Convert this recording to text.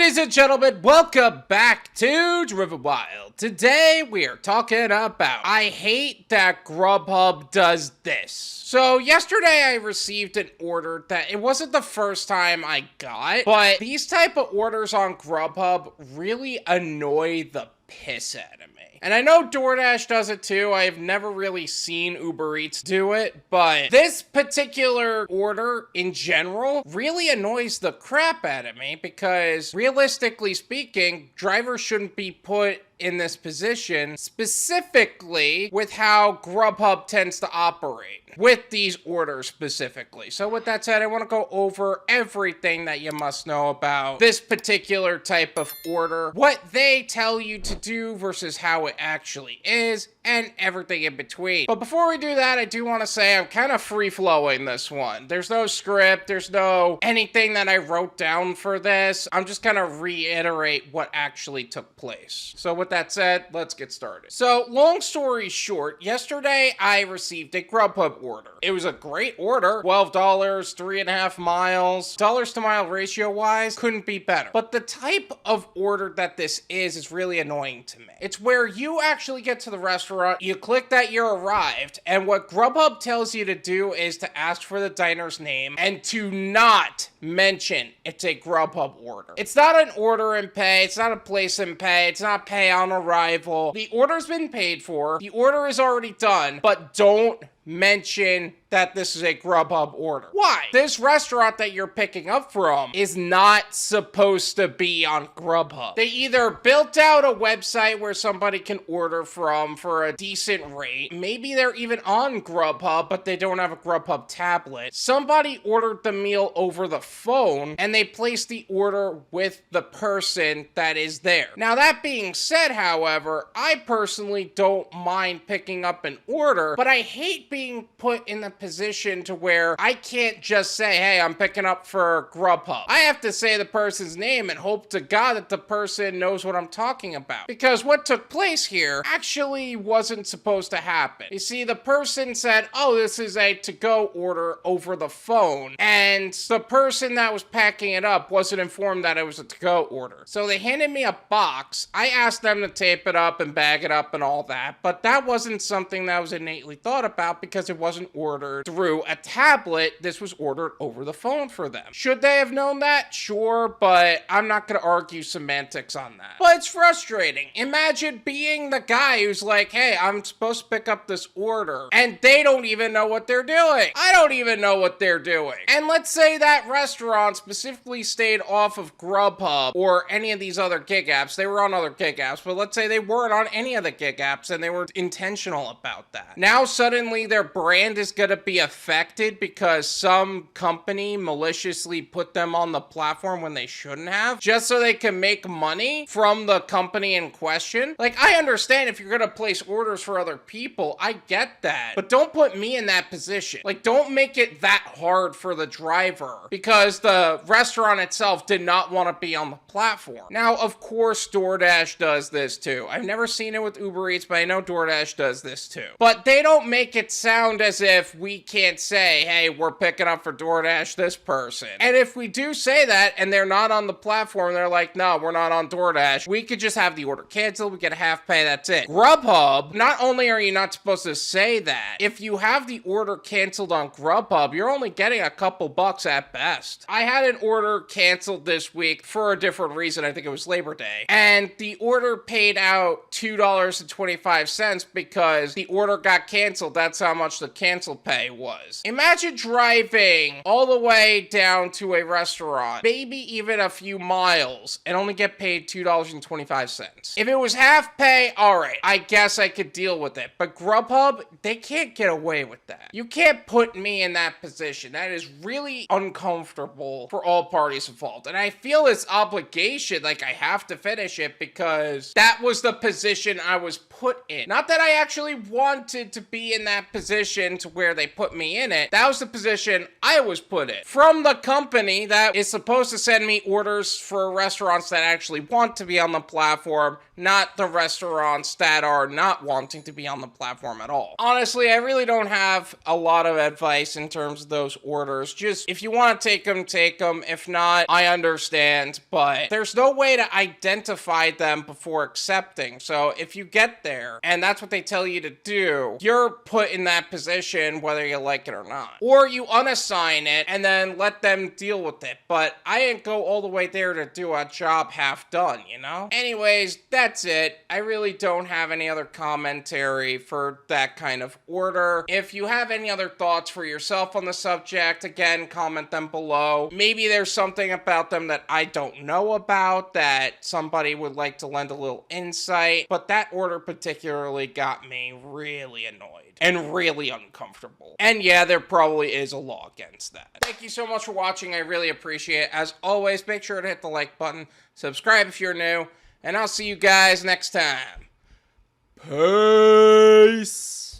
Ladies and gentlemen, welcome back to Driven Wyld. Today we are talking about I hate that Grubhub does this. So yesterday I received an order that it wasn't the first time I got, but these type of orders on Grubhub really annoy the piss out of me. And I know Doordash does it too. I have never really seen UberEats do it, but this particular order in general really annoys the crap out of me because realistically speaking, drivers shouldn't be put in this position, specifically with how Grubhub tends to operate with these orders specifically. So with that said, I want to go over everything that you must know about this particular type of order, what they tell you to do versus how it actually is, and everything in between. But before we do that, I do want to say I'm kind of free-flowing this one. There's no script, there's no anything that I wrote down for this. I'm just gonna reiterate what actually took place. So with that said, let's get started. So long story short, yesterday I received a Grubhub order. It was a great order, $12, 3.5 miles. Dollars to mile ratio wise, couldn't be better. But the type of order that this is really annoying to me. It's where you actually get to the restaurant, you click that you're arrived, and what Grubhub tells you to do is to ask for the diner's name and to not mention it's a Grubhub order. It's not an order and pay, it's not a place and pay, it's not pay on arrival. The order's been paid for, the order is already done, but don't mention that this is a Grubhub order. Why? This restaurant that you're picking up from is not supposed to be on Grubhub. They either built out a website where somebody can order from for a decent rate. Maybe they're even on Grubhub, but they don't have a Grubhub tablet. Somebody ordered the meal over the phone and they placed the order with the person that is there. Now that being said, however, I personally don't mind picking up an order, but I hate being put in the position to where I can't just say, hey, I'm picking up for Grubhub. I have to say the person's name and hope to God that the person knows what I'm talking about. Because what took place here actually wasn't supposed to happen. You see, the person said, oh, this is a to-go order over the phone. And the person that was packing it up wasn't informed that it was a to-go order. So they handed me a box. I asked them to tape it up and bag it up and all that. But that wasn't something that was innately thought about because it wasn't ordered through a tablet. This was ordered over the phone for them. Should they have known that? Sure, but I'm not going to argue semantics on that. But it's frustrating. Imagine being the guy who's like, hey, I'm supposed to pick up this order, and they don't even know what they're doing. I don't even know what they're doing. And let's say that restaurant specifically stayed off of Grubhub or any of these other gig apps. They were on other gig apps, but let's say they weren't on any of the gig apps and they were intentional about that. Now suddenly their brand is going to be affected because some company maliciously put them on the platform when they shouldn't have, just so they can make money from the company in question. Like, I understand if you're going to place orders for other people, I get that, but don't put me in that position. Like, don't make it that hard for the driver because the restaurant itself did not want to be on the platform. Now, of course, Doordash does this too. I've never seen it with UberEats, but I know Doordash does this too. But they don't make it sound as if we can't say, hey, we're picking up for Doordash this person. And if we do say that and they're not on the platform, they're like, no, we're not on Doordash, we could just have the order canceled, we get a half pay, that's it. Grubhub, not only are you not supposed to say that, if you have the order canceled on Grubhub, you're only getting a couple bucks at best. I had an order canceled this week for a different reason. I think it was Labor Day. And the order paid out $2.25 because the order got canceled. That's how much the cancel pay was. Imagine driving all the way down to a restaurant, maybe even a few miles, and only get paid $2.25. If it was half pay, all right, I guess I could deal with it. But Grubhub, they can't get away with that. You can't put me in that position. That is really uncomfortable for all parties involved. And I feel this obligation, like I have to finish it because that was the position I was put in. Not that I actually wanted to be in that position to where they put me in it, that was the position I was put in. From the company that is supposed to send me orders for restaurants that actually want to be on the platform, not the restaurants that are not wanting to be on the platform at all. Honestly, I really don't have a lot of advice in terms of those orders. Just, if you want to take them, take them. If not, I understand, but there's no way to identify them before accepting. So if you get there and that's what they tell you to do, you're put in that position whether you like it or not. Or you unassign it and then let them deal with it. But I didn't go all the way there to do a job half done, you know? Anyways, that's it. I really don't have any other commentary for that kind of order. If you have any other thoughts for yourself on the subject, again, comment them below. Maybe there's something about them that I don't know about that somebody would like to lend a little insight, but that order particularly got me really annoyed and really uncomfortable. And yeah, there probably is a law against that. Thank you so much for watching. I really appreciate it. As always, make sure to hit the like button, subscribe if you're new, and I'll see you guys next time. Peace.